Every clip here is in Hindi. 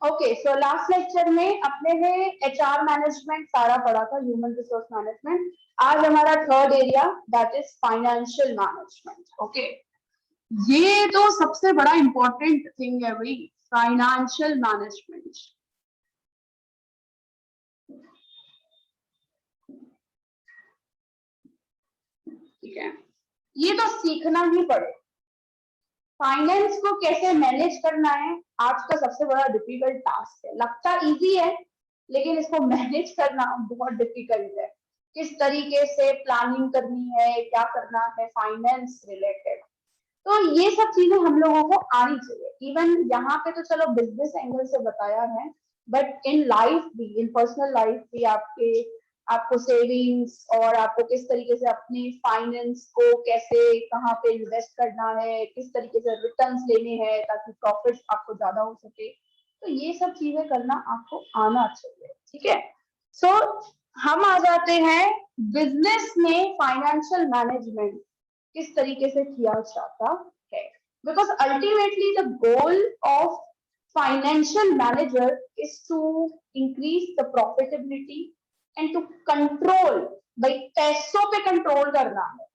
ओके, सो लास्ट लेक्चर में अपने ने एचआर मैनेजमेंट सारा पढ़ा था, ह्यूमन रिसोर्स मैनेजमेंट। आज हमारा third area that is financial management. Okay, ये तो सबसे बड़ा इंपॉर्टेंट थिंग है भाई, फाइनेंशियल मैनेजमेंट। ठीक है, ये तो सीखना ही पड़ेगा। फाइनेंस को कैसे मैनेज करना है आज का सबसे बड़ा डिफिकल्ट टास्क है। लगता इजी है लेकिन इसको मैनेज करना बहुत डिफिकल्ट है। किस तरीके से प्लानिंग करनी है, क्या करना है फाइनेंस रिलेटेड, तो ये सब चीजें हम लोगों को आनी चाहिए। इवन यहाँ पे तो चलो बिजनेस एंगल से बताया है, बट इन लाइफ भी, इन पर्सनल लाइफ भी आपको सेविंग्स और आपको किस तरीके से अपने फाइनेंस को कैसे कहाँ पे इन्वेस्ट करना है, किस तरीके से रिटर्न्स लेने हैं ताकि प्रॉफिट आपको ज्यादा हो सके, तो ये सब चीजें करना आपको आना चाहिए। ठीक है, सो हम आ जाते हैं बिजनेस में फाइनेंशियल मैनेजमेंट किस तरीके से किया जाता है। Because ultimately the goal of financial manager is to increase the profitability and to control, भाई पैसों पे कंट्रोल करना है,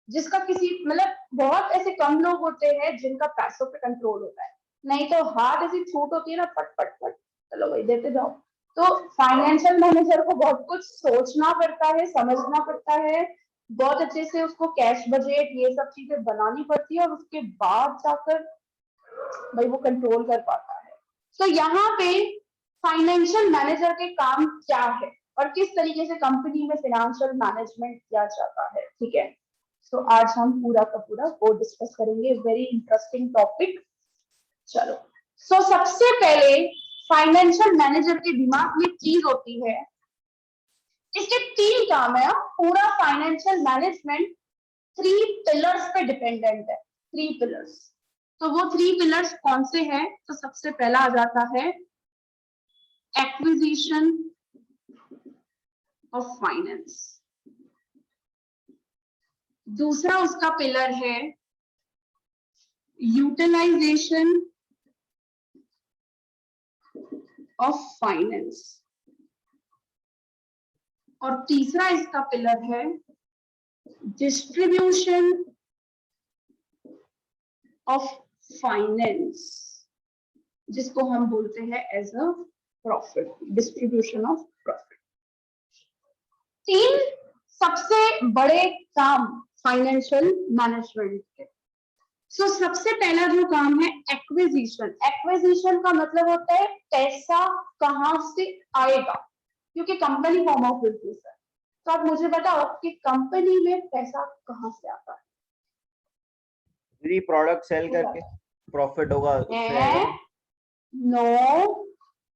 जिसका किसी मतलब बहुत ऐसे कम लोग होते हैं जिनका पैसों पे कंट्रोल होता है, नहीं तो हाथ ऐसी छूट होती है ना, फट फट फट चलो भाई देते जाओ। तो फाइनेंशियल मैनेजर को बहुत कुछ सोचना पड़ता है, समझना पड़ता है, बहुत अच्छे से उसको कैश बजट ये सब चीजें बनानी पड़ती है और उसके बाद जाकर भाई वो कंट्रोल कर पाता है। तो यहाँ पे फाइनेंशियल मैनेजर के काम क्या है और किस तरीके से कंपनी में फाइनेंशियल मैनेजमेंट किया जाता है। ठीक है, तो आज हम पूरा का पूरा वो डिस्कस करेंगे, वेरी इंटरेस्टिंग टॉपिक। चलो, सो सबसे पहले फाइनेंशियल मैनेजर के दिमाग में चीज होती है, इसके 3 काम है। पूरा फाइनेंशियल मैनेजमेंट 3 पिलर्स पे डिपेंडेंट है। 3 पिलर्स, तो वो 3 पिलर्स कौन से हैं? तो सबसे पहला आ जाता है एक्विजिशन ऑफ फाइनेंस, दूसरा उसका पिलर है यूटिलाइजेशन ऑफ फाइनेंस, और तीसरा इसका पिलर है डिस्ट्रीब्यूशन ऑफ फाइनेंस, जिसको हम बोलते हैं as a profit, distribution of profit. 3 सबसे बड़े काम फाइनेंशियल मैनेजमेंट के। सो सबसे पहला जो काम है एक्विजिशन। एक्विजिशन का मतलब होता है पैसा कहां से आएगा, क्योंकि कंपनी फॉर्म ऑफ बिजनेस है। तो आप मुझे बताओ कि कंपनी में पैसा कहां से आता है? प्रोडक्ट सेल करके प्रॉफिट होगा उससे आएगा। नो,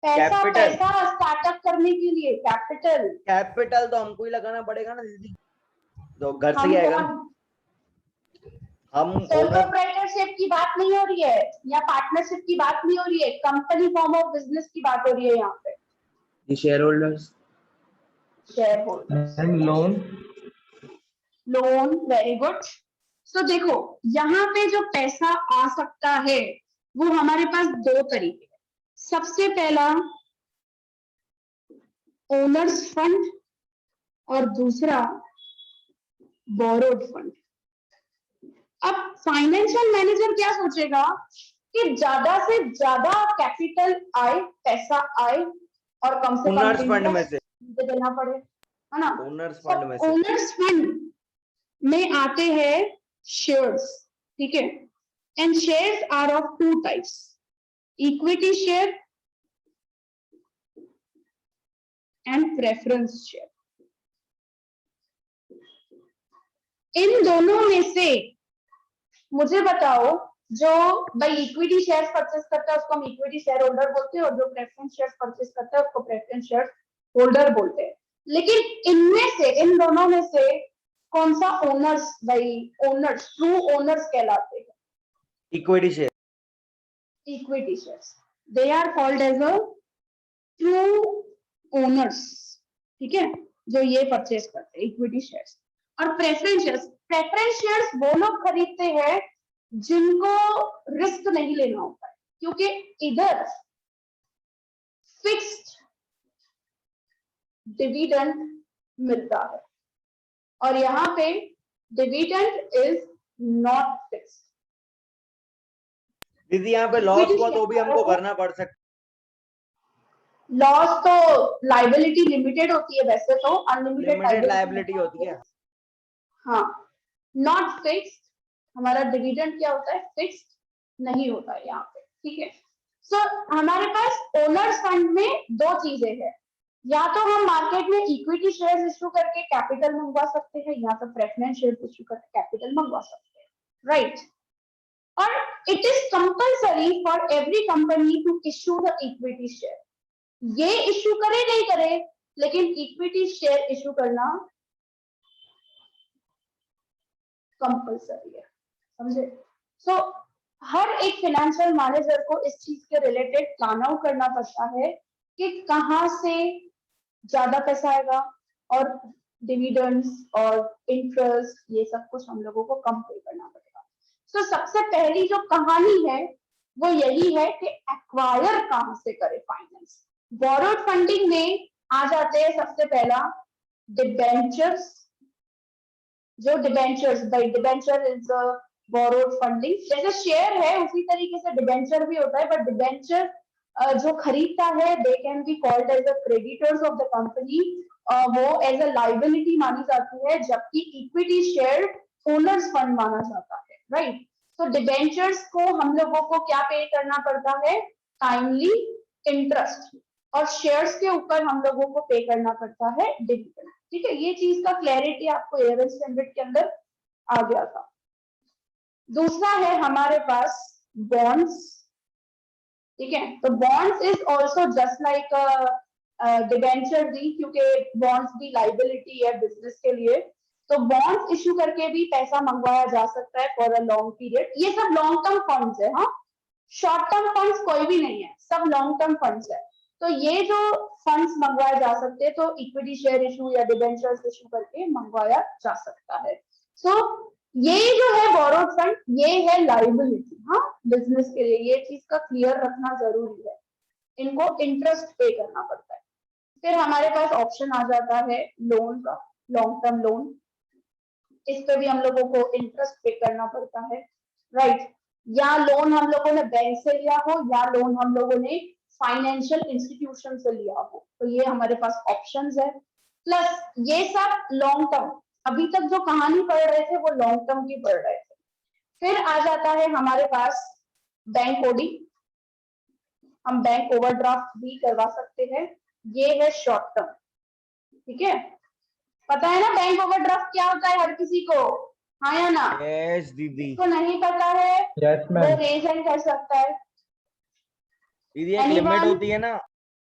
पैसा कैपिटल, पैसा स्टार्टअप करने के लिए कैपिटल। कैपिटल तो हमको ही लगाना पड़ेगा ना दीदी, तो घर से ही आएगा। हम सोल प्रोप्राइटरशिप की बात नहीं हो रही है या पार्टनरशिप की बात नहीं हो रही है, कंपनी फॉर्म ऑफ बिजनेस की बात हो रही है यहाँ पे। Shareholders, shareholders and loan. Loan, very good. So देखो यहाँ पे जो पैसा आ सकता है वो हमारे पास 2 तरीके हैं। सबसे पहला ओनर्स फंड और दूसरा बोरोड फंड। अब फाइनेंशियल मैनेजर क्या सोचेगा कि ज्यादा से ज्यादा कैपिटल आए, पैसा आए और कम से कम ओनर्स फंड में से देना पड़े, है ना। ओनर्स फंड में से ओनर्स फंड में आते हैं शेयर्स, ठीक है, and shares are of 2 types, equity share and preference share. इन दोनों में से मुझे बताओ, जो भाई इक्विटी शेयर्स परचेस करता है उसको हम इक्विटी शेयर होल्डर बोलते हैं, और जो प्रेफरेंस शेयर्स परचेस करता है उसको प्रेफरेंस शेयर होल्डर बोलते हैं। लेकिन इनमें से, इन दोनों में से कौन सा ओनर्स, भाई ओनर्स, ट्रू ओनर्स कहलाते हैं? Equity share, equity shares, they are called as a true owners. ठीक है, जो ये परचेस करते हैं इक्विटी शेयर्स। और प्रेफरेंस शेयर्स, प्रेफरेंस शेयर्स वो लोग खरीदते हैं जिनको रिस्क नहीं लेना होता है, क्योंकि इधर फिक्स्ड डिविडेंड मिलता है, और यहाँ पे डिविडेंड इज नॉट फिक्स्ड। दीदी यहाँ पे लॉस हुआ तो भी हमको भरना पड़ सकता। लॉस तो लाइबिलिटी लिमिटेड होती है, वैसे तो अनलिमिटेड लाइबिलिटी होती है। हाँ, नॉट फिक्स्ड, हमारा डिविडेंड क्या होता है, फिक्स्ड नहीं होता है यहाँ पे, ठीक है। सो हमारे पास ओनर्स फंड में दो चीजें हैं, या तो हम मार्केट में इक्विटी शेयर्स इश्यू करके कैपिटल मंगवा सकते हैं, या तो प्रेफरेंस शेयर्स इश्यू करके कैपिटल मंगवा सकते हैं, राइट। और it is compulsory for every company to issue the equity share, ये इश्यू करे नहीं करे, लेकिन इक्विटी शेयर इश्यू करना कंपल्सरी है, समझे। सो हर एक फाइनेंशियल मैनेजर को इस चीज के रिलेटेड प्लान आउट करना पड़ता है कि कहां से ज्यादा पैसा आएगा, और डिविडेंड्स और इंटरेस्ट ये सब कुछ हम लोगों को कम पे करना पड़ेगा। सो सबसे पहली जो कहानी है वो यही है कि एक्वायर कहां से करे फाइनेंस। बोरोड फंडिंग में आ जाते हैं सबसे पहला डिबेंचर्स, जो debentures, by debenture is a borrowed funding, जैसे शेयर है उसी तरीके से डिबेंचर भी होता है, बट डिबेंचर जो खरीदता है they can be called as a creditors of the company, वो एज अ लाइबिलिटी मानी जाती है, जबकि इक्विटी शेयर ओनर्स फंड माना जाता है, राइट। तो डिबेंचर्स को हम लोगों को क्या पे करना पड़ता है, टाइमली इंटरेस्ट, और शेयर्स के ऊपर हम लोगों को पे करना पड़ता है डिविडेंड, ठीक है। ये चीज का क्लैरिटी आपको 11th स्टैंडर्ड के अंदर आ गया था। दूसरा है हमारे पास बॉन्ड्स, ठीक है। तो bonds is also just like debenture दी, क्योंकि बॉन्ड्स भी लाइबिलिटी है बिजनेस के लिए, तो बॉन्ड्स इश्यू करके भी पैसा मंगवाया जा सकता है फॉर अ लॉन्ग पीरियड। ये सब लॉन्ग टर्म फंड्स है, हाँ, शॉर्ट टर्म फंड्स कोई भी नहीं है, सब लॉन्ग टर्म फंड्स है। तो ये जो फंड्स मंगवाए जा सकते हैं, तो इक्विटी शेयर इशू या डिबेंचर्स इशू करके मंगवाया जा सकता है। सो ये जो है बोरोड फंड, ये है लाइबिलिटी, हाँ, बिजनेस के लिए, ये चीज का क्लियर रखना जरूरी है, इनको इंटरेस्ट पे करना पड़ता है। फिर हमारे पास ऑप्शन आ जाता है लोन का, लॉन्ग टर्म लोन, इस पे भी हम लोगों को इंटरेस्ट पे करना पड़ता है, राइट। या लोन हम लोगों ने बैंक से लिया हो, या लोन हम लोगों ने फाइनेंशियल इंस्टीट्यूशन से लिया हो, तो ये हमारे पास ऑप्शंस है। प्लस ये सब लॉन्ग टर्म, अभी तक जो कहानी पढ़ रहे थे वो लॉन्ग टर्म की पढ़ रहे थे। फिर आ जाता है हमारे पास बैंक ओडी, हम बैंक ओवरड्राफ्ट भी करवा सकते हैं, ये है शॉर्ट टर्म, ठीक है। पता है ना बैंक ओवरड्राफ्ट क्या होता है हर किसी को, हाँ या ना? यस दीदी। को नहीं पता है वो रेज हैंड कर सकता है। दीदी एक लिमिट होती है ना,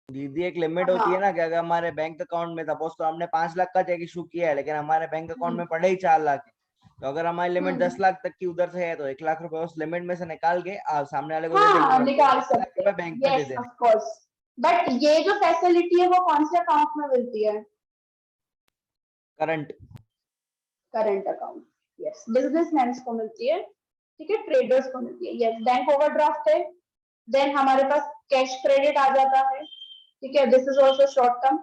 दीदी एक लिमिट होती है ना, कि अगर हमारे बैंक अकाउंट में सपोज तो हमने 5 लाख का चेक इशू किया है, लेकिन हमारे बैंक अकाउंट में पड़े ही 4 लाख है, तो अगर हमारी लिमिट 10 लाख तक की उधर से है, तो 1 लाख रुपए उस लिमिट में से निकाल के आप सामने वाले को दे देंगे, निकाल सकते हैं, बैंक में दे देंगे। ऑफ कोर्स, बट ये जो फैसिलिटी है वो कौन से अकाउंट में मिलती है? करंट अकाउंट, यस, बिजनेसमैन को मिलती है, ठीक है, ट्रेडर्स को मिलती है, यस। बैंक ओवरड्राफ्ट है, देन हमारे पास कैश क्रेडिट आ जाता है, ठीक है, this is also short term.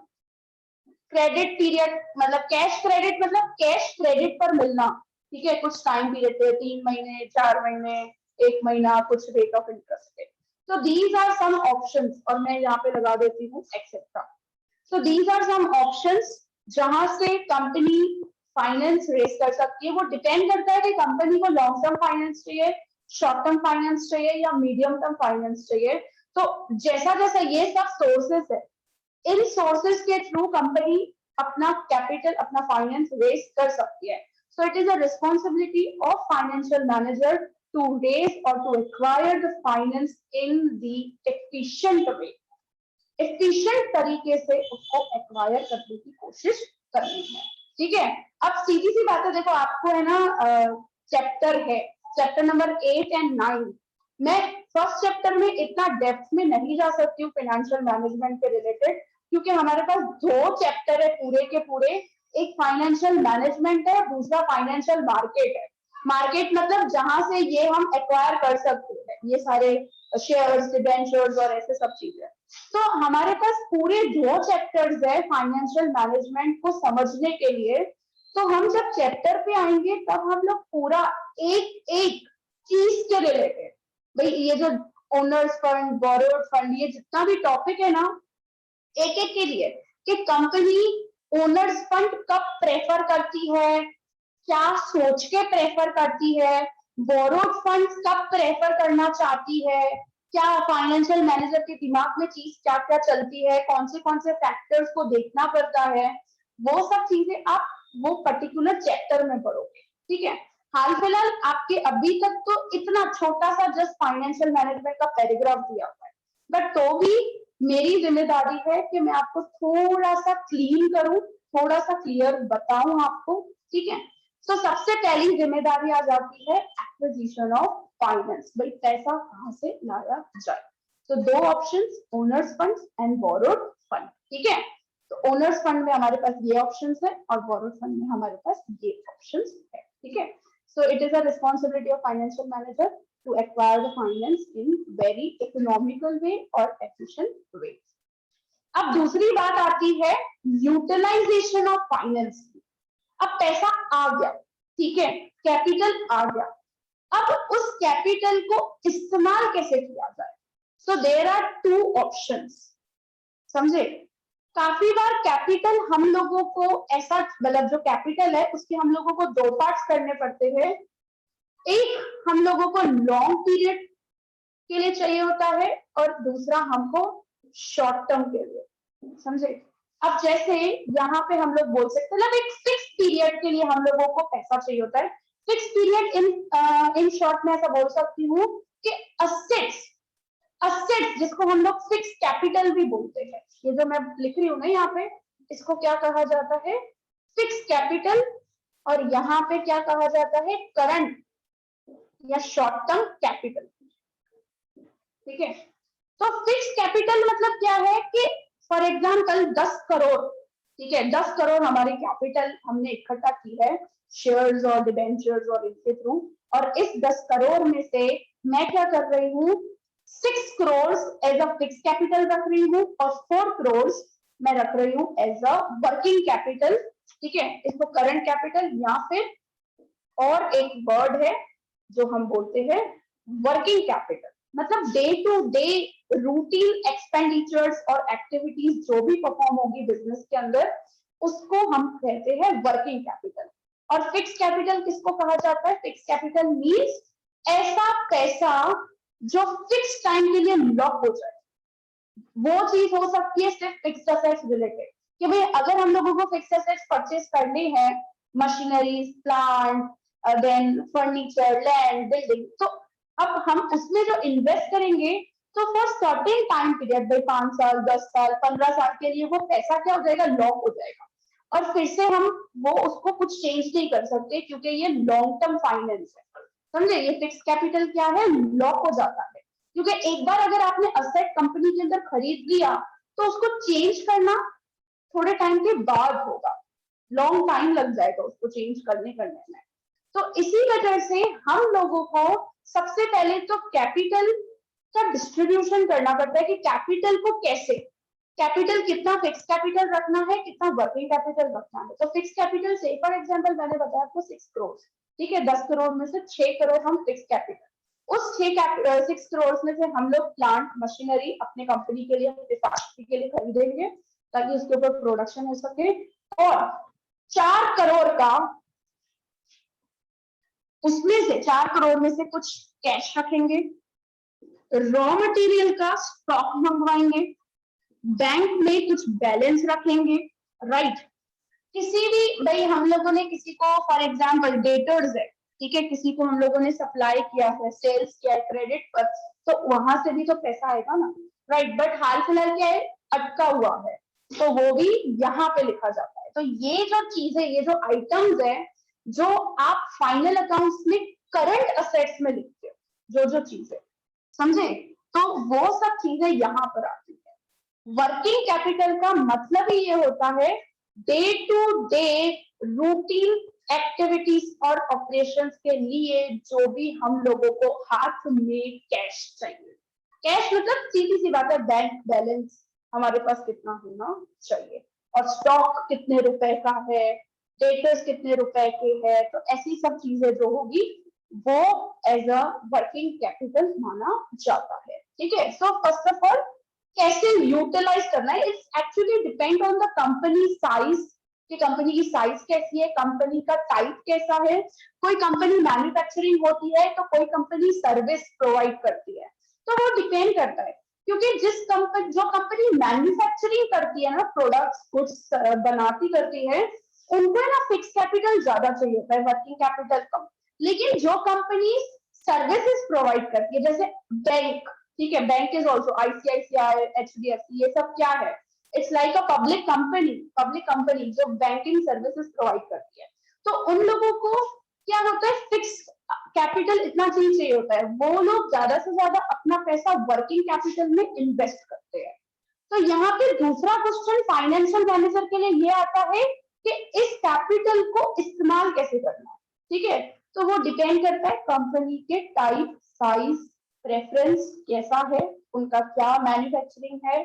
Credit period मतलब कैश क्रेडिट, मतलब कैश क्रेडिट पर मिलना, ठीक है, कुछ टाइम पीरियड पे, 3 महीने, 4 महीने, 1 महीना, कुछ रेट ऑफ इंटरेस्ट पे। तो दीज आर सम ऑप्शंस, और मैं यहाँ पे लगा देती हूँ etcetera. So these are some options जहां से कंपनी फाइनेंस रेस कर सकती है। वो डिपेंड करता है कि कंपनी को लॉन्ग टर्म फाइनेंस चाहिए, शॉर्ट टर्म फाइनेंस चाहिए, या मीडियम टर्म फाइनेंस चाहिए। तो जैसा जैसा ये सब सोर्सेस है, इन सोर्सेस के थ्रू कंपनी अपना कैपिटल, अपना फाइनेंस रेस कर सकती है। So it is a responsibility of financial manager to raise और to acquire the finance in the efficient way, efficient तरीके से उसको एक्वायर करने की कोशिश करनी है, ठीक है। अब सीधी सी बात है, देखो आपको है ना चैप्टर है, चैप्टर नंबर 8 एंड 9, मैं फर्स्ट चैप्टर में इतना डेप्थ में नहीं जा सकती हूँ फाइनेंशियल मैनेजमेंट के रिलेटेड, क्योंकि हमारे पास 2 चैप्टर है पूरे के पूरे, एक फाइनेंशियल मैनेजमेंट है, दूसरा फाइनेंशियल मार्केट है। मार्केट मतलब जहां से ये हम एक्वायर कर सकते हैं, ये सारे शेयर्स, डिबेंचर्स और ऐसे सब चीजें। तो हमारे पास पूरे 2 चैप्टर्स है फाइनेंशियल मैनेजमेंट को समझने के लिए। तो हम जब चैप्टर पे आएंगे तब हम लोग पूरा एक एक चीज के रिलेटेड, भाई ये जो ओनर्स फंड, बोरोड फंड, ये जितना भी टॉपिक है ना, एक एक के लिए कि कंपनी ओनर्स फंड कब प्रेफर करती है, क्या सोच के प्रेफर करती है, बोरोड फंड्स कब प्रेफर करना चाहती है, क्या फाइनेंशियल मैनेजर के दिमाग में चीज क्या क्या चलती है, कौन से फैक्टर्स को देखना पड़ता है, वो सब चीजें आप वो पर्टिकुलर चैप्टर में पढ़ोगे। ठीक है, हाल फिलहाल आपके अभी तक तो इतना छोटा सा जस्ट फाइनेंशियल मैनेजमेंट का पैराग्राफ दिया हुआ है, बट तो भी मेरी जिम्मेदारी है कि मैं आपको थोड़ा सा क्लीन करूं, थोड़ा सा क्लियर बताऊं आपको। ठीक है, तो सबसे पहली जिम्मेदारी आ जाती है एक्विजिशन ऑफ फाइनेंस, भाई पैसा कहां से लाया जाए। तो 2 options, owner's fund and borrowed fund. ठीक है, तो ओनर्स फंड में हमारे पास ये ऑप्शंस है और बोरोड फंड में हमारे पास ये ऑप्शंस है। ठीक है, so it is a responsibility of financial manager to acquire the finance in very economical way or efficient way. अब दूसरी बात आती है यूटिलाइजेशन ऑफ फाइनेंस। अब पैसा आ गया, ठीक है, कैपिटल आ गया, अब उस कैपिटल को इस्तेमाल कैसे किया जाए। सो देयर आर 2 ऑप्शंस, समझे। काफी बार कैपिटल हम लोगों को ऐसा, मतलब जो कैपिटल है उसके हम लोगों को 2 पार्ट्स करने पड़ते हैं। एक हम लोगों को लॉन्ग पीरियड के लिए चाहिए होता है और दूसरा हमको शॉर्ट टर्म के लिए, समझे। अब जैसे यहाँ पे हम लोग बोल सकते हैं, मतलब एक फिक्स पीरियड के लिए हम लोगों को पैसा चाहिए होता है। फिक्स पीरियड इन शॉर्ट में ऐसा बोल सकती हूँ कि असेट्स, असेट्स जिसको हम लोग फिक्स कैपिटल भी बोलते हैं, ये जो मैं लिख रही हूँ ना यहाँ पे, इसको क्या कहा जाता है, फिक्स कैपिटल, और यहाँ पे क्या कहा जाता है, करंट या शॉर्ट टर्म कैपिटल। ठीक है, तो फिक्स कैपिटल मतलब क्या है कि फॉर एग्जांपल 10 करोड़, ठीक है, 10 करोड़ हमारी कैपिटल हमने इकट्ठा की है शेयर्स और डिबेंचर्स और इनके थ्रू, और इस 10 करोड़ में से मैं क्या कर रही हूँ, 6 crore as a fix capital रख रही हूँ और 4 करोड़ मैं रख रही हूँ एज अ वर्किंग कैपिटल। ठीक है, इसको करंट कैपिटल या फिर और एक वर्ड है जो हम बोलते हैं वर्किंग कैपिटल, मतलब day to day routine expenditures और एक्टिविटीज जो भी परफॉर्म होगी बिजनेस के अंदर, उसको हम कहते हैं वर्किंग कैपिटल। और फिक्स कैपिटल किसको कहा जाता है, फिक्स कैपिटल मींस ऐसा पैसा जो फिक्स टाइम के लिए लॉक हो जाए। वो चीज हो सकती है सिर्फ फिक्स एसेट्स रिलेटेड, कि भाई अगर हम लोगों को फिक्स एसेट्स परचेज करने हैं, machineries, plant, then furniture, land, building, तो अब हम उसमें जो इन्वेस्ट करेंगे तो फॉर सर्टेन टाइम पीरियड, भाई 5 साल, 10 साल, 15 साल के लिए वो पैसा क्या हो जाएगा, लॉक हो जाएगा, और फिर से हम वो उसको कुछ चेंज नहीं कर सकते क्योंकि ये लॉन्ग टर्म फाइनेंस है, समझे। ये फिक्स कैपिटल क्या है, लॉक हो जाता है, क्योंकि एक बार अगर आपने असेट कंपनी के अंदर खरीद लिया तो उसको चेंज करना थोड़े टाइम के बाद होगा, लॉन्ग टाइम लग जाएगा उसको चेंज करने में। तो इसी वजह से हम लोगों को सबसे पहले तो कैपिटल का डिस्ट्रीब्यूशन करना पड़ता है कि कैपिटल को कैसे, कैपिटल कितना फिक्स कैपिटल रखना है, कितना वर्किंग कैपिटल रखना है। तो फिक्स कैपिटल से फॉर एग्जांपल मैंने बताया आपको 6 करोड़, ठीक है, 10 करोड़ में से 6 करोड़ हम फिक्स कैपिटल, उस 6 करोड़ में से हम लोग प्लांट मशीनरी अपने कंपनी के लिए, अपने फैक्ट्री के लिए खरीदेंगे ताकि उसके ऊपर प्रोडक्शन हो सके, और 4 करोड़ का, उसमें से 4 करोड़ में से कुछ कैश रखेंगे, रॉ मटेरियल का स्टॉक मंगवाएंगे, बैंक में कुछ बैलेंस रखेंगे, राइट। किसी भी, भाई हम लोगों ने किसी को फॉर एग्जांपल डेटर्स है, ठीक है, किसी को हम लोगों ने सप्लाई किया है, सेल्स किया है क्रेडिट पर, तो वहां से भी तो पैसा आएगा ना, राइट। बट हाल फिलहाल क्या है, अटका हुआ है, तो वो भी यहाँ पे लिखा जाता है। तो ये जो चीजें, ये जो आइटम्स है जो आप फाइनल अकाउंट्स में करंट असेट्स में लिखते हो, जो चीजें, समझे, तो वो सब चीजें यहाँ पर आती है। वर्किंग कैपिटल का मतलब ही ये होता है day to day routine activities और ऑपरेशंस के लिए जो भी हम लोगों को हाथ में कैश चाहिए, कैश मतलब सीधी सी बात है, बैंक बैलेंस हमारे पास कितना होना चाहिए, और स्टॉक कितने रुपए का है, डेटर्स कितने रुपए के है, तो ऐसी सब चीजें जो होगी वो एज अ वर्किंग कैपिटल माना जाता है। ठीक है, सो फर्स्ट ऑफ ऑल कैसे यूटिलाइज करना है, it's actually depend on the company size, कि कंपनी की साइज कैसी है, कंपनी का टाइप कैसा है। कोई कंपनी मैन्युफैक्चरिंग होती है तो कोई कंपनी सर्विस प्रोवाइड करती है, तो वो डिपेंड करता है, क्योंकि जो कंपनी मैन्युफैक्चरिंग करती है ना, प्रोडक्ट्स गुड्स बनाती करती है, उनको है ना फिक्स कैपिटल ज्यादा चाहिए होता है, वर्किंग कैपिटल कम। लेकिन जो कंपनी सर्विसेज प्रोवाइड करती है, जैसे बैंक, ठीक है, bank is also ICICI, HDFC, ये सब क्या है, it's like a public company जो बैंकिंग सर्विसेज प्रोवाइड करती है। तो उन लोगों को क्या होता है, फिक्स कैपिटल इतना चाहिए होता है, वो लोग ज्यादा से ज्यादा अपना पैसा वर्किंग कैपिटल में इन्वेस्ट करते हैं। तो यहाँ पे दूसरा क्वेश्चन फाइनेंशियल मैनेजर के लिए ये आता है कि इस कैपिटल को इस्तेमाल कैसे करना है। ठीक है, तो वो डिपेंड करता है कंपनी के टाइप, साइज, प्रेफरेंस कैसा है, उनका क्या मैन्युफैक्चरिंग है,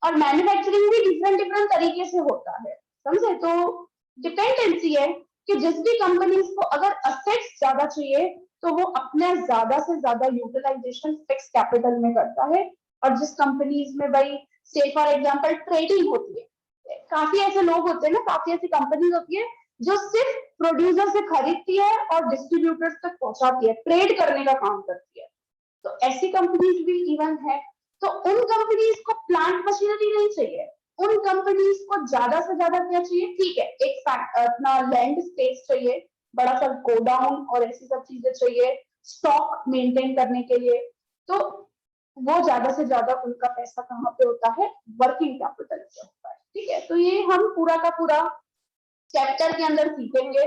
और मैन्युफैक्चरिंग भी डिफरेंट डिफरेंट तरीके से होता है, समझे। तो डिपेंडेंसी है कि जिस भी कंपनीज को अगर असेट्स ज्यादा चाहिए तो वो अपने ज्यादा से ज्यादा यूटिलाइजेशन फिक्स कैपिटल में करता है, और जिस कंपनीज में भाई से फॉर एग्जांपल ट्रेडिंग होती है, काफी ऐसे लोग होते हैं ना, काफी ऐसी कंपनीज होती है जो सिर्फ प्रोड्यूसर से खरीदती है और डिस्ट्रीब्यूटर्स तक पहुंचाती है, ट्रेड करने का काम करती है, तो ऐसी कंपनीज भी इवन है। तो उन कंपनीज को प्लांट मशीनरी नहीं चाहिए, उन कंपनीज को ज्यादा से ज्यादा क्या चाहिए, ठीक है, एक अपना लैंड स्पेस चाहिए, बड़ा सा गोडाउन और ऐसी सब चीजें चाहिए स्टॉक मेंटेन करने के लिए। तो वो ज्यादा से ज्यादा उनका पैसा कहाँ पे होता है, वर्किंग कैपिटल पे होता है। ठीक है, तो ये हम पूरा का पूरा चैप्टर के अंदर सीखेंगे,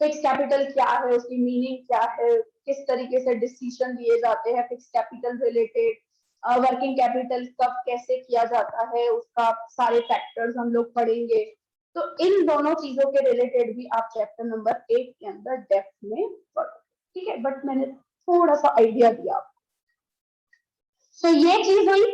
फिक्स कैपिटल क्या है, उसकी मीनिंग क्या है, किस तरीके से डिसीजन लिए जाते हैं fix capital related, working capital कब कैसे किया जाता है, उसका सारे फैक्टर्स हम लोग पढ़ेंगे। तो इन दोनों चीजों के रिलेटेड भी आप चैप्टर नंबर 8 के अंदर डेप्थ में पढ़ो। ठीक है, बट मैंने थोड़ा सा आइडिया दिया आपको। तो ये चीज हुई।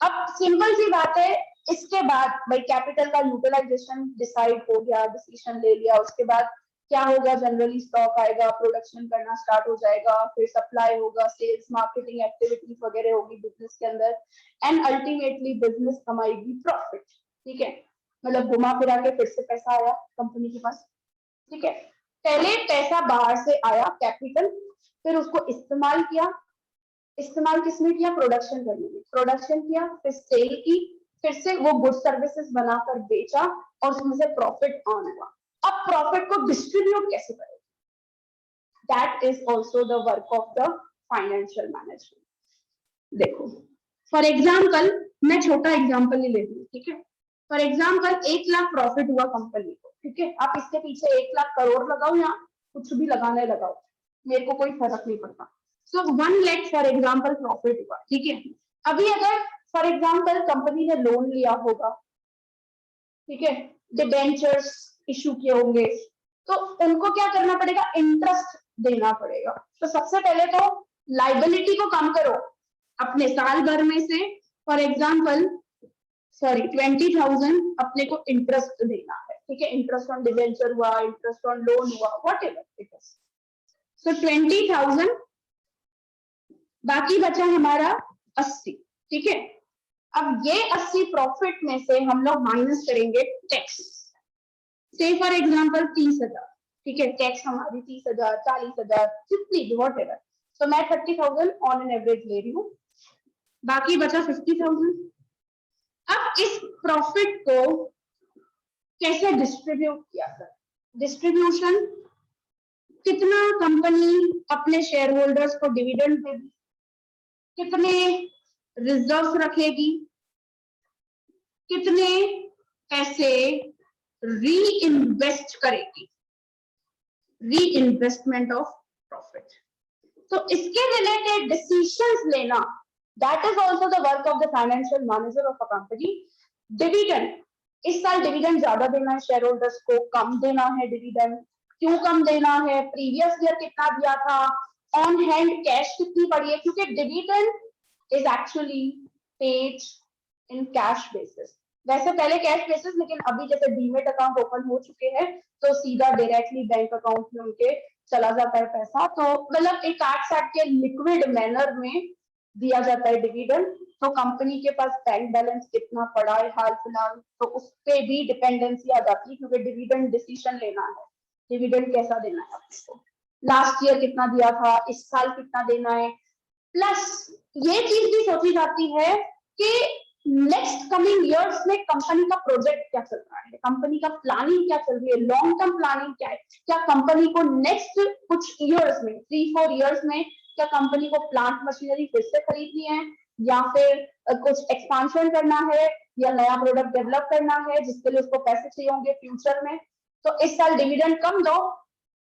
अब सिंपल सी बात है, इसके बाद भाई कैपिटल का यूटिलाइजेशन डिसाइड हो गया, डिसीजन ले लिया, उसके बाद क्या होगा, जनरली स्टॉक आएगा, प्रोडक्शन करना स्टार्ट हो जाएगा, फिर सप्लाई होगा, सेल्स मार्केटिंग एक्टिविटीज वगैरह होगी बिजनेस के अंदर, एंड अल्टीमेटली बिजनेस कमाएगी प्रॉफिट। ठीक है, मतलब घुमा फिरा के फिर से पैसा आया कंपनी के पास। ठीक है, पहले पैसा बाहर से आया कैपिटल, फिर उसको इस्तेमाल किया, इस्तेमाल किसने किया, प्रोडक्शन करने में, प्रोडक्शन किया, फिर सेल की, फिर से वो गुड सर्विसेज बनाकर बेचा और उसमें से प्रॉफिट अर्न हुआ। अब प्रॉफिट को डिस्ट्रीब्यूट कैसे करें, that is also the work of the financial management. देखो फॉर एग्जांपल, मैं छोटा एग्जांपल ही ले लूं, ठीक है, फॉर एग्जांपल 1 लाख प्रॉफिट हुआ कंपनी को, ठीक है, आप इसके पीछे 1 लाख करोड़ लगाओ या कुछ भी लगाने लगाओ, मेरे को कोई फर्क नहीं पड़ता। सो 1 लाख फॉर एग्जांपल प्रॉफिट हुआ, ठीक है। अभी अगर फॉर एग्जांपल कंपनी ने लोन लिया होगा, ठीक है, डिबेंचर्स इशू किए होंगे, तो उनको क्या करना पड़ेगा, इंटरेस्ट देना पड़ेगा। तो सबसे पहले तो लाइबिलिटी को कम करो अपने साल भर में से, फॉर एग्जांपल 20,000 अपने को इंटरेस्ट देना है, ठीक है, इंटरेस्ट ऑन डिबेंचर हुआ, इंटरेस्ट ऑन लोन हुआ, व्हाटएवर इट इज। सो 20,000, बाकी बचा हमारा 80, ठीक है। अब ये 80 प्रॉफिट में से हम लोग माइनस करेंगे टैक्स, से फॉर एग्जांपल 30,000, ठीक है, टैक्स हमारी 30,000, 40,000, जितनी भी व्हाटएवर। तो मैं 30,000 ऑन एन एवरेज ले रही हूँ, बाकी बचा 50,000। अब इस प्रॉफिट को कैसे डिस्ट्रीब्यूट किया जाए, डिस्ट्रीब्यूशन कितना कंपनी अपने शेयर होल्डर्स को डिविडेंड देगी, कितने रिजर्व रखेगी, कितने पैसे री इन्वेस्ट करेगी, री इन्वेस्टमेंट ऑफ प्रॉफिट। तो इसके रिलेटेड डिसीजंस लेना, that is also the work of the financial manager of a company. Dividend, इस साल डिविडेंड ज्यादा देना है शेयर होल्डर्स को, कम देना है डिविडेंड, क्यों कम देना है, प्रीवियस ईयर कितना दिया था, ऑन हैंड कैश कितनी पड़ी है, क्योंकि dividend is actually paid in cash basis. वैसे पहले कैश बेसिस, लेकिन अभी जैसे डीमेट अकाउंट ओपन हो चुके हैं तो सीधा डायरेक्टली बैंक अकाउंट में उनके चला जाता है पैसा। तो मतलब एक 8-7 के लिक्विड मैनर में दिया जाता है डिविडेंड। तो कंपनी के पास बैंक बैलेंस कितना पड़ा है हाल फिलहाल, तो उस पर भी डिपेंडेंसी आ जाती है, क्योंकि डिविडेंड डिसीजन लेना है, डिविडेंड कैसा देना है आपको, लास्ट ईयर कितना दिया था, इस साल कितना देना है। प्लस ये चीज भी सोची जाती है कि नेक्स्ट कमिंग इयर्स में कंपनी का प्रोजेक्ट क्या चल रहा है, कंपनी का प्लानिंग क्या चल रही है, लॉन्ग टर्म प्लानिंग क्या है, क्या कंपनी को नेक्स्ट कुछ इयर्स में 3-4 इयर्स में क्या कंपनी को प्लांट मशीनरी फिर से खरीदनी है, या फिर कुछ एक्सपांशन करना है, या नया प्रोडक्ट डेवलप करना है जिसके लिए उसको पैसे चाहिए होंगे फ्यूचर में। तो इस साल डिविडेंड कम दो,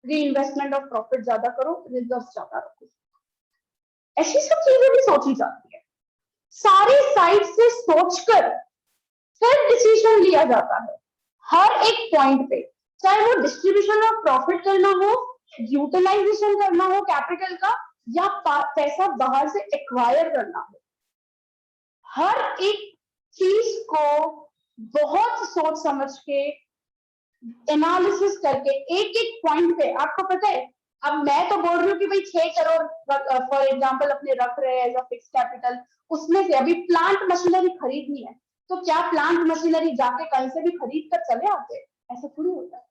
री इन्वेस्टमेंट ऑफ प्रॉफिट ज्यादा करो, रिजर्व ज्यादा रखो। ऐसी सब चीजें भी सोची जाती है, सारी साइड से सोचकर फिर डिसीजन लिया जाता है हर एक पॉइंट पे, चाहे वो डिस्ट्रीब्यूशन ऑफ प्रॉफिट करना हो, यूटिलाइजेशन करना हो कैपिटल का, या पैसा बाहर से एक्वायर करना हो। हर एक चीज को बहुत सोच समझ के एनालिसिस करके एक एक पॉइंट पे, आपको पता है अब मैं तो बोल रही हूँ कि भाई 6 करोड़ फॉर एग्जांपल अपने रख रहे हैं एज अ फिक्स कैपिटल, उसमें से अभी प्लांट मशीनरी खरीदनी है, तो क्या प्लांट मशीनरी जाके कहीं से भी खरीद कर चले आते हैं? ऐसा थोड़ी होता है।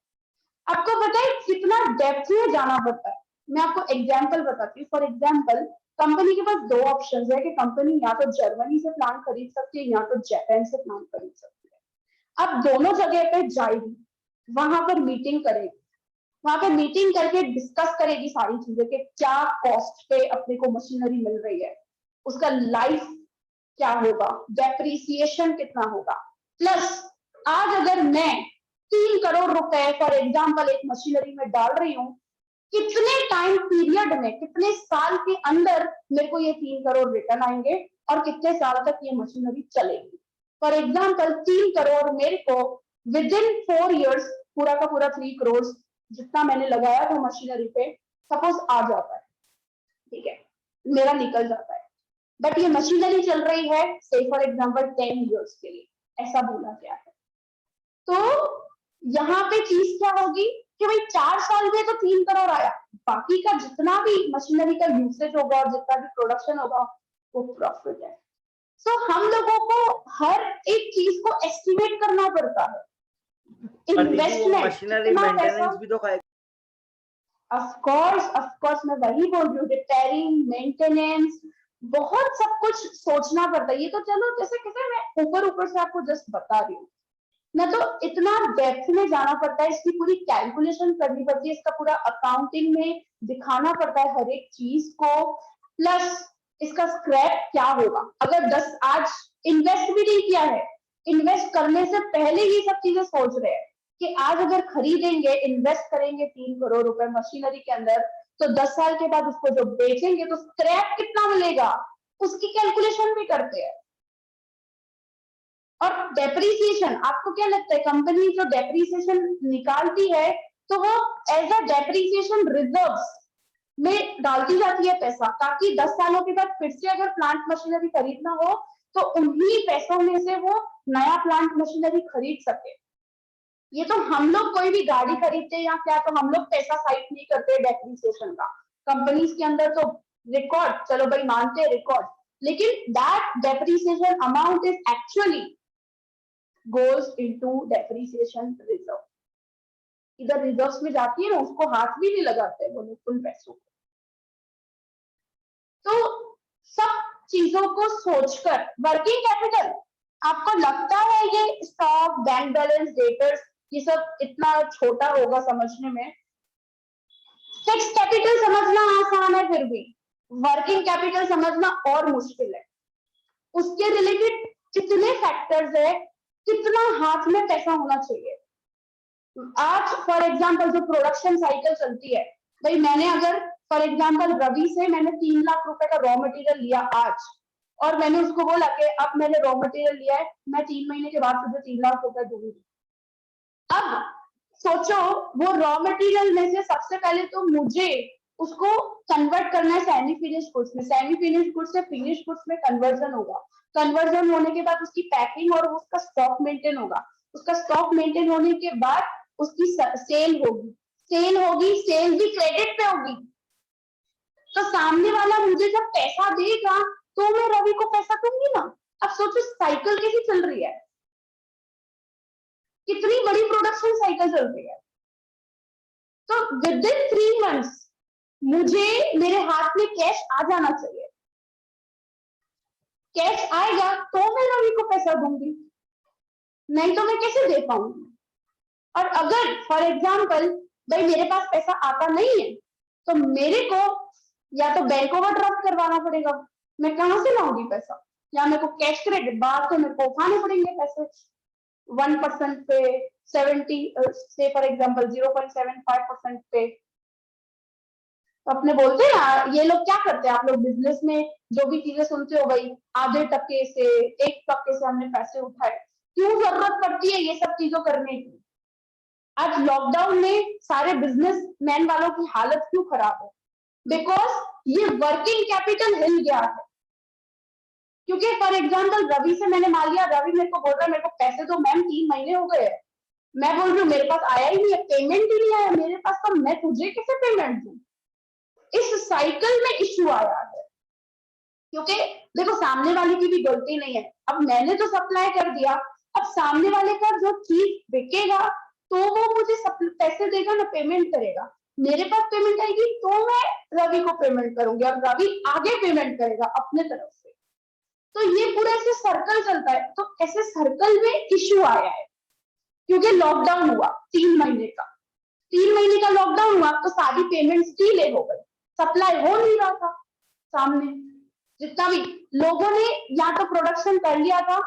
आपको पता है कितना डेप्थ में जाना पड़ता है। मैं आपको एग्जाम्पल बताती हूँ। फॉर एग्जाम्पल कंपनी के पास 2 ऑप्शन है कि कंपनी या तो जर्मनी से प्लांट खरीद सकती है या तो जापान से प्लांट खरीद सकती है। अब दोनों जगह पे जाएगी, वहां पर मीटिंग करेगी, वहां पे मीटिंग करके डिस्कस करेगी सारी चीजें कि क्या कॉस्ट पे अपने को मशीनरी मिल रही है, उसका लाइफ क्या होगा, डेप्रिसिएशन कितना होगा। प्लस आज अगर मैं 3 करोड़ रुपए फॉर एग्जांपल एक मशीनरी में डाल रही हूँ, कितने टाइम पीरियड में, कितने साल के अंदर मेरे को ये 3 करोड़ रिटर्न आएंगे और कितने साल तक ये मशीनरी चलेगी। फॉर एग्जांपल 3 करोड़ मेरे को विद इन 4 इयर्स पूरा का पूरा 3 करोड़ जितना मैंने लगाया था मशीनरी पे सपोज आ जाता है, ठीक है, मेरा निकल जाता है। बट ये मशीनरी चल रही है से फॉर एग्जांपल 10 इयर्स के लिए, ऐसा बोला गया है। तो यहाँ पे चीज क्या होगी कि भाई 4 साल में तो 3 करोड़ आया, बाकी का जितना भी मशीनरी का यूसेज होगा और जितना भी प्रोडक्शन होगा वो प्रॉफिट है। सो हम लोगों को हर एक चीज को एस्टिमेट करना पड़ता है। इन्वेस्टमेंट मशीनरी मेंटेनेंस भी तो ऑफ कोर्स मैं वही बोल रही हूँ, रिपेयरिंग, मेंटेनेंस, बहुत सब कुछ सोचना पड़ता है। ये तो चलो जैसे कैसे मैं ऊपर से आपको जस्ट बता रही हूँ, ना तो इतना डेप्थ में जाना पड़ता है, इसकी पूरी कैलकुलेशन करनी पड़ती है, इसका पूरा अकाउंटिंग में दिखाना पड़ता है हर एक चीज को। प्लस इसका स्क्रैप क्या होगा अगर 10 आज इन्वेस्ट भी नहीं किया है, इन्वेस्ट करने से पहले ये सब चीजें सोच रहे हैं कि आज अगर खरीदेंगे, इन्वेस्ट करेंगे 3 करोड़ रुपए मशीनरी के अंदर, तो 10 साल के बाद उसको जब बेचेंगे तो स्क्रैप कितना मिलेगा, उसकी कैलकुलेशन भी करते हैं। और डेप्रीसिएशन, आपको क्या लगता है कंपनी जो डेप्रीसिएशन निकालती है तो वो एज अ डेप्रीसिएशन रिजर्व्स में डालती जाती है पैसा, ताकि 10 सालों के बाद फिर से अगर प्लांट मशीनरी खरीदना हो तो उन्हीं पैसों में से वो नया प्लांट मशीनरी खरीद सके। ये तो हम लोग कोई भी गाड़ी खरीदते हैं या क्या, तो हम लोग पैसा साइड नहीं करते डेप्रीसिएशन का, कंपनीज के अंदर तो रिकॉर्ड, चलो भाई मानते हैं रिकॉर्ड, लेकिन that depreciation amount is actually goes into depreciation reserve। इधर रिजर्व्स में जाती है ना, उसको हाथ भी नहीं लगाते वो लोग उन पैसों को। तो सब चीजों को सोचकर वर्किंग कैपिटल, आपको लगता है ये स्टॉक, बैंक बैलेंस, डेटर्स ये सब इतना छोटा होगा समझने में? फिक्स कैपिटल समझना आसान है, फिर भी वर्किंग कैपिटल समझना और मुश्किल है। उसके रिलेटेड कितने फैक्टर्स है, कितना हाथ में पैसा होना चाहिए। आज फॉर एग्जांपल जो प्रोडक्शन साइकिल चलती है, भाई मैंने अगर फॉर एग्जांपल रवि से मैंने 3 लाख रुपए का रॉ मटेरियल लिया आज, और मैंने उसको बोला कि अब मैंने रॉ मटेरियल लिया है, मैं 3 महीने के बाद तुझे 3 लाख रुपए दूंगी। अब सोचो वो रॉ मटेरियल में से सबसे पहले तो मुझे उसको कन्वर्ट करना है सेमी फिनिश गुड्स में, सेमी फिनिश गुड्स से फिनिश गुड्स में कन्वर्जन होगा, कन्वर्जन होने के बाद उसकी पैकिंग और उसका स्टॉक मेंटेन होगा, उसका स्टॉक मेंटेन होने के बाद उसकी सेल होगी, सेल होगी, सेल भी क्रेडिट पे होगी। तो सामने वाला मुझे जब पैसा देगा तो मैं रवि को पैसा दूंगी ना। अब सोचो साइकिल कैसी चल रही है, कितनी बड़ी प्रोडक्शन साइकिल चल रही है। तो विद इन 3 मंथ्स मुझे मेरे हाथ में कैश आ जाना चाहिए, कैश आएगा तो मैं रवि को पैसा दूंगी, नहीं तो मैं कैसे दे पाऊंगी। और अगर फॉर एग्जाम्पल भाई मेरे पास पैसा आता नहीं है तो मेरे को या तो बैंक ओवरड्राफ्ट करवाना पड़ेगा, मैं कहां से लाऊंगी पैसा, या मेरे को कैश क्रेडिट बाहर से मेरे को उठाने पड़ेंगे पैसे 1% पे 70 से फॉर एग्जाम्पल 0.75% पे। तो अपने बोलते हैं ना, ये लोग क्या करते हैं, आप लोग बिजनेस में जो भी चीजें सुनते हो भाई आधे टके से 1% से हमने पैसे उठाए, क्यों जरूरत पड़ती है ये सब चीजों करने की। आज लॉकडाउन में सारे बिजनेसमैन वालों की हालत क्यों खराब है, बिकॉज ये वर्किंग कैपिटल हिल गया है। क्योंकि फॉर एग्जाम्पल रवि से मैंने मान लिया, रवि मेरे को बोल रहा है मेरे को पैसे दो मैम 3 महीने हो गए, मैं बोल रही हूँ मेरे पास आया ही नहीं है, पेमेंट ही नहीं आया मेरे पास, तो मैं तुझे कैसे पेमेंट दूं। इस साइकिल में इश्यू आया है, क्योंकि देखो सामने वाले की भी गलती नहीं है, अब मैंने तो सप्लाई कर दिया, अब सामने वाले का जो चीज बिकेगा तो वो मुझे पैसे देगा ना, पेमेंट करेगा, मेरे पास पेमेंट आएगी तो मैं रवि को पेमेंट करूंगी और रवि आगे पेमेंट करेगा अपने तरफ से। तो ये पूरा ऐसे सर्कल चलता है। तो ऐसे सर्कल में इश्यू आया है, क्योंकि लॉकडाउन हुआ 3 महीने का, 3 महीने का लॉकडाउन हुआ तो सारी पेमेंट्स डिले हो गई, सप्लाई हो नहीं रहा था, सामने जितना भी लोगों ने या तो प्रोडक्शन कर लिया था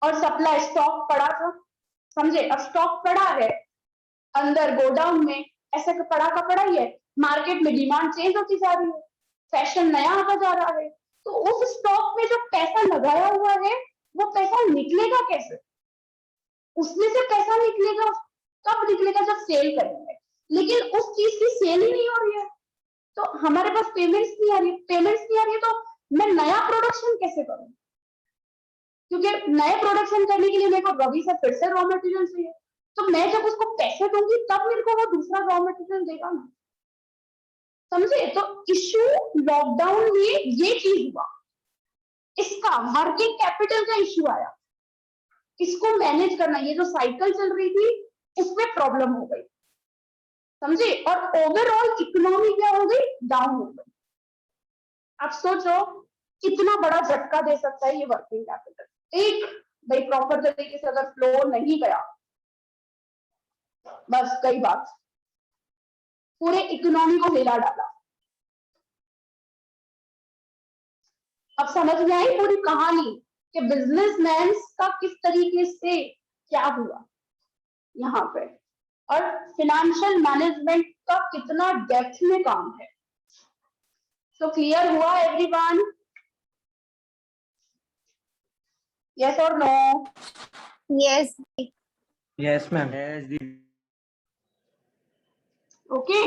और सप्लाई स्टॉक पड़ा था, समझे। अब स्टॉक पड़ा है अंदर गोडाउन में, ऐसे पड़ा का पड़ा ही है, मार्केट में डिमांड चेंज होती जा रही है, फैशन नया आता जा रहा है, तो उस स्टॉक में जो पैसा लगाया हुआ है वो पैसा निकलेगा कैसे, उसमें से पैसा निकलेगा कब निकलेगा, जब सेल करेंगे, लेकिन उस चीज की सेल ही नहीं हो रही है, तो हमारे पास पेमेंट्स नहीं आ रही, पेमेंट्स नहीं आ रही है तो मैं नया प्रोडक्शन कैसे करूं, क्योंकि नए प्रोडक्शन करने के लिए मेरे को रवि से फिर से रॉ मटेरियल चाहिए, तो मैं जब उसको पैसे दूंगी तब मेरे को वो दूसरा रॉ मटेरियल देगा ना, समझे। तो इश्यू लॉकडाउन में ये चीज हुआ, इसका वर्किंग कैपिटल का इश्यू आया, इसको मैनेज करना, ये जो साइकिल चल रही थी उसमें प्रॉब्लम हो गई, समझे, और ओवरऑल इकोनॉमी क्या हो गई, डाउन हो गई। आप सोचो कितना बड़ा झटका दे सकता है ये वर्किंग कैपिटल, एक भाई प्रॉपर तरीके से अगर फ्लो नहीं गया, बस कई बात पूरे इकोनॉमी को हिला डाला। अब समझ में आई पूरी कहानी कि बिजनेसमैन का किस तरीके से क्या हुआ यहाँ पे, और फाइनेंशियल मैनेजमेंट का कितना डेप्थ में काम है। तो क्लियर हुआ एवरीवन, यस और no? Yes yes ma'am. Yes, दीदी। ओके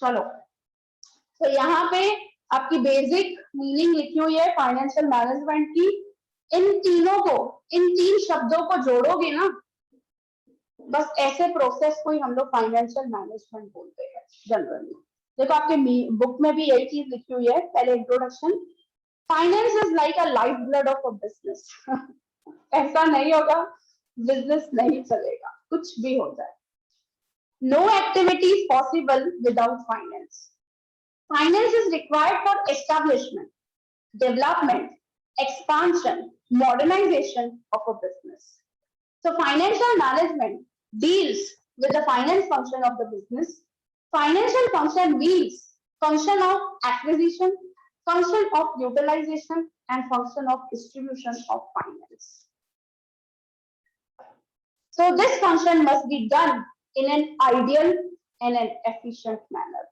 चलो, तो यहाँ पे आपकी बेसिक मीनिंग लिखी हुई है फाइनेंशियल मैनेजमेंट की। इन तीनों को, इन 3 शब्दों को जोड़ोगे ना, बस ऐसे प्रोसेस को ही हम लोग फाइनेंशियल मैनेजमेंट बोलते हैं जनरली। देखो आपके बुक में भी यही चीज लिखी हुई है, पहले introduction, finance is like a life blood of a business. ऐसा नहीं होगा बिजनेस नहीं चलेगा, कुछ भी हो जाए। No activity is possible without finance. Finance is required for establishment, development, expansion, modernization of a business. So financial management deals with the finance function of the business. Financial function means function of acquisition, function of utilization, and function of distribution of finance. So this function must be done in an ideal and an efficient manner.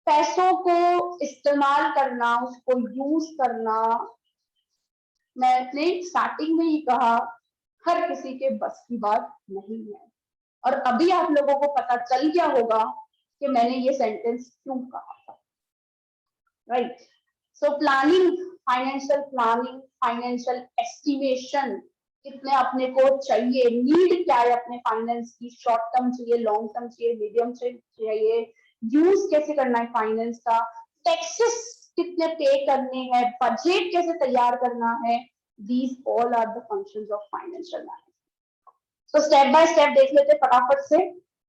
पैसों को इस्तेमाल करना, उसको यूज करना, मैंने स्टार्टिंग में ही कहा हर किसी के बस की बात नहीं है। और अभी आप लोगों को पता चल गया होगा कि मैंने ये सेंटेंस क्यों कहा था, right. So planning, financial planning, financial estimation, कितने अपने को चाहिए, नीड क्या है अपने फाइनेंस की, शॉर्ट टर्म चाहिए, लॉन्ग टर्म चाहिए, मीडियम चाहिए, यूज कैसे करना है फाइनेंस का, टैक्सेस कितने पे करने हैं, बजट कैसे तैयार करना है, these all are the functions of financial management. तो स्टेप बाय स्टेप देख लेते फटाफट से,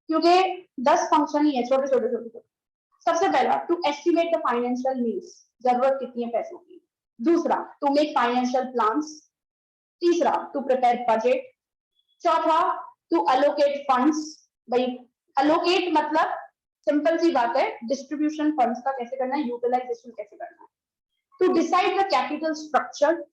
क्योंकि 10 फंक्शन ही है छोटे छोटे छोटे छोटे। सबसे पहला, to estimate the financial needs, जरूरत कितनी है पैसों की। दूसरा, टू मेक फाइनेंशियल प्लान्स। तीसरा, टू प्रिपेयर बजट। चौथा, टू अलोकेट फंड्स। भाई अलोकेट मतलब सिंपल सी बात है, डिस्ट्रीब्यूशन फंड्स का कैसे करना है, यूटिलाइजेशन कैसे करना है। To decide the capital structure,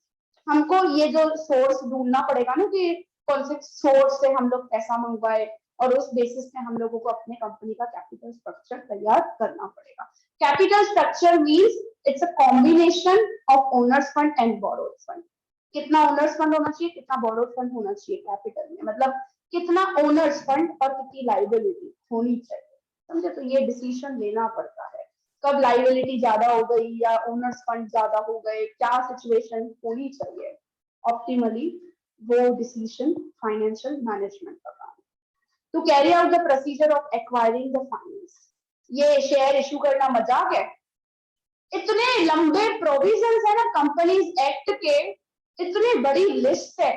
हमको ये जो सोर्स ढूंढना पड़ेगा ना कि कौन से सोर्स से हम लोग पैसा मंगवाए, और उस बेसिस पे हम लोगों को अपने कंपनी का कैपिटल स्ट्रक्चर तैयार करना पड़ेगा। Capital structure means it's a combination of owner's fund and borrowed fund. कितना ओनर्स फंड होना चाहिए, कितना बोरोड फंड होना चाहिए कैपिटल में, मतलब कितना ओनर्स फंड और कितनी लाइबिलिटी होनी चाहिए, समझे। तो ये डिसीजन लेना पड़ता है, कब लाइबिलिटी ज्यादा हो गई या ओनर्स फंड ज्यादा हो गए, क्या सिचुएशन होनी चाहिए ऑप्टिमली, वो डिसीजन फाइनेंशियल मैनेजमेंट का काम। To carry out the procedure of acquiring the finance, ये शेयर इशू करना मजाक है, इतने लंबे प्रोविजंस है ना कंपनीज एक्ट के, इतनी बड़ी लिस्ट है।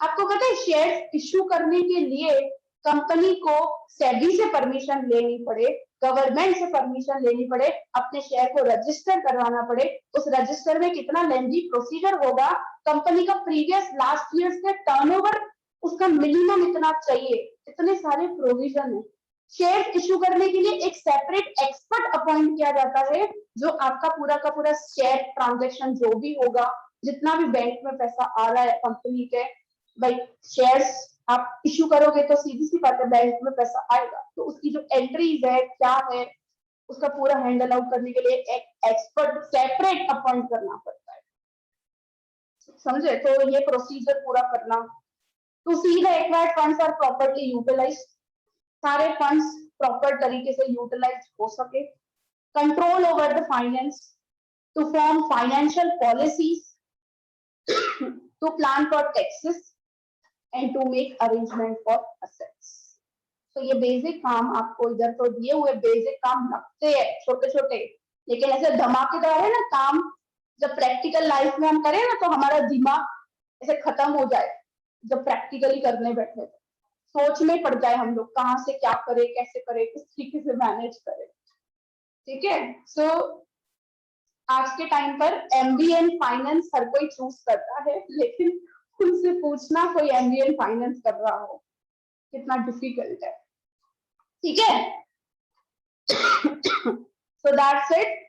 आपको पता है शेयर इशू करने के लिए कंपनी को सेबी से परमिशन लेनी पड़े, गवर्नमेंट से परमिशन लेनी पड़े, अपने शेयर को रजिस्टर करवाना पड़े, उस रजिस्टर में कितना लेंथी प्रोसीजर होगा, कंपनी का प्रीवियस लास्ट ईयर से टर्नओवर उसका मिनिमम इतना चाहिए, इतने सारे प्रोविजन है। शेयर इशू करने के लिए एक सेपरेट एक्सपर्ट अपॉइंट किया जाता है, जो आपका पूरा का पूरा शेयर ट्रांजैक्शन जो भी होगा, जितना भी बैंक में पैसा आ रहा है कंपनी के, भाई शेयर्स आप इशू करोगे तो सीधी सी बात है बैंक में पैसा आएगा, तो उसकी जो एंट्रीज है क्या है, उसका पूरा हैंडल आउट करने के लिए एक एक्सपर्ट सेपरेट अपॉइंट करना पड़ता है, समझे। तो ये प्रोसीजर पूरा करना। To see the acquired funds are properly utilized, सारे फंड्स प्रॉपर तरीके से यूटिलाइज हो सके। Control over the finance, to form financial policies, to plan for taxes and to make arrangement for assets. तो ये बेसिक काम आपको इधर तो दिए हुए बेसिक काम लगते हैं छोटे छोटे, लेकिन ऐसे धमाकेदार है ना काम, जब प्रैक्टिकल लाइफ में हम करें ना तो हमारा दिमाग ऐसे खत्म हो जाए, जब प्रैक्टिकली करने बैठे सोच में पड़ जाए हम लोग कहाँ से क्या करे, कैसे करे, किस तरीके से मैनेज करे, ठीक है। सो आज के टाइम पर एमबीए इन फाइनेंस हर कोई चूज करता है, लेकिन उनसे पूछना कोई एमबीए इन फाइनेंस कर रहा हो कितना डिफिकल्ट है, ठीक है। So that's it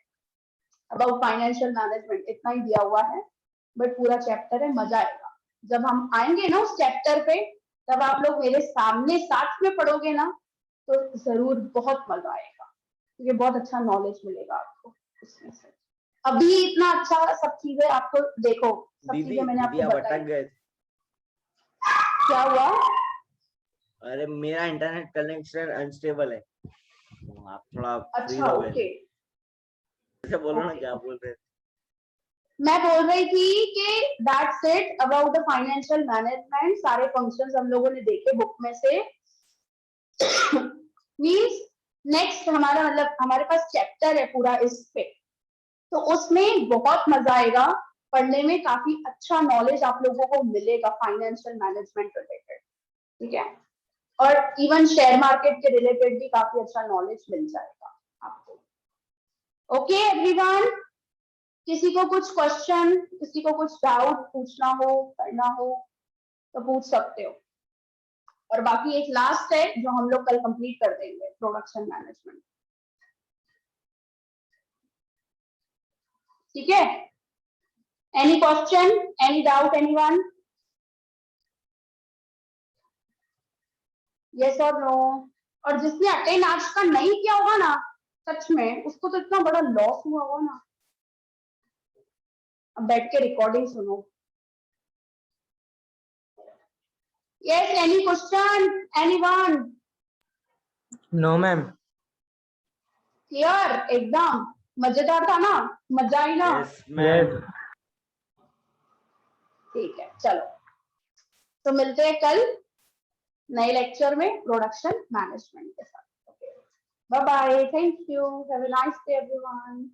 about financial management, इतना ही दिया हुआ है, बट पूरा चैप्टर है, मजा आएगा जब हम आएंगे ना उस चैप्टर पे, तब आप लोग मेरे सामने साथ में पढ़ोगे ना तो जरूर बहुत मजा आएगा, क्योंकि बहुत अच्छा नॉलेज मिलेगा आपको उसमें से। अभी इतना अच्छा सब चीजें आपको देखो, सब दीदी चीजें मैंने दीदी आपको आप बताई। अटक गए थे। क्या हुआ? अरे मेरा इंटरनेट कनेक्शन अनस्टेबल है, आप थोड़ा फ्री अच्छा हो गए ओके, थे, बोलो ना ओके क्या बोल रहे थे। मैं बोल रही थी कि that's it about the financial management, सारे फंक्शंस हम लोगों ने देखे बुक में से। मींस नेक्स्ट हमारा मतलब हमारे पास चैप्टर है पूरा इस पे, तो उसमें बहुत मजा आएगा पढ़ने में, काफी अच्छा नॉलेज आप लोगों को मिलेगा फाइनेंशियल मैनेजमेंट रिलेटेड, ठीक है। और इवन शेयर मार्केट के रिलेटेड भी काफी अच्छा नॉलेज मिल जाएगा आपको। ओके एवरीवन, किसी को कुछ क्वेश्चन, किसी को कुछ डाउट पूछना हो, करना हो तो पूछ सकते हो। और बाकी एक लास्ट है जो हम लोग कल कंप्लीट कर देंगे, प्रोडक्शन मैनेजमेंट, ठीक है। Any question, any doubt, anyone? Yes और नो? और जिसने अटेंड आज का नहीं किया होगा ना, सच में उसको तो इतना बड़ा लॉस हुआ होगा ना। अब बैठ के रिकॉर्डिंग सुनो। Yes, any question, anyone? No, ma'am. Clear? एकदम मजेदार था ना, मजा आई ना? Yes ma'am. ठीक है, चलो तो मिलते हैं कल नए लेक्चर में प्रोडक्शन मैनेजमेंट के साथ। Bye bye, thank you, have a nice day everyone.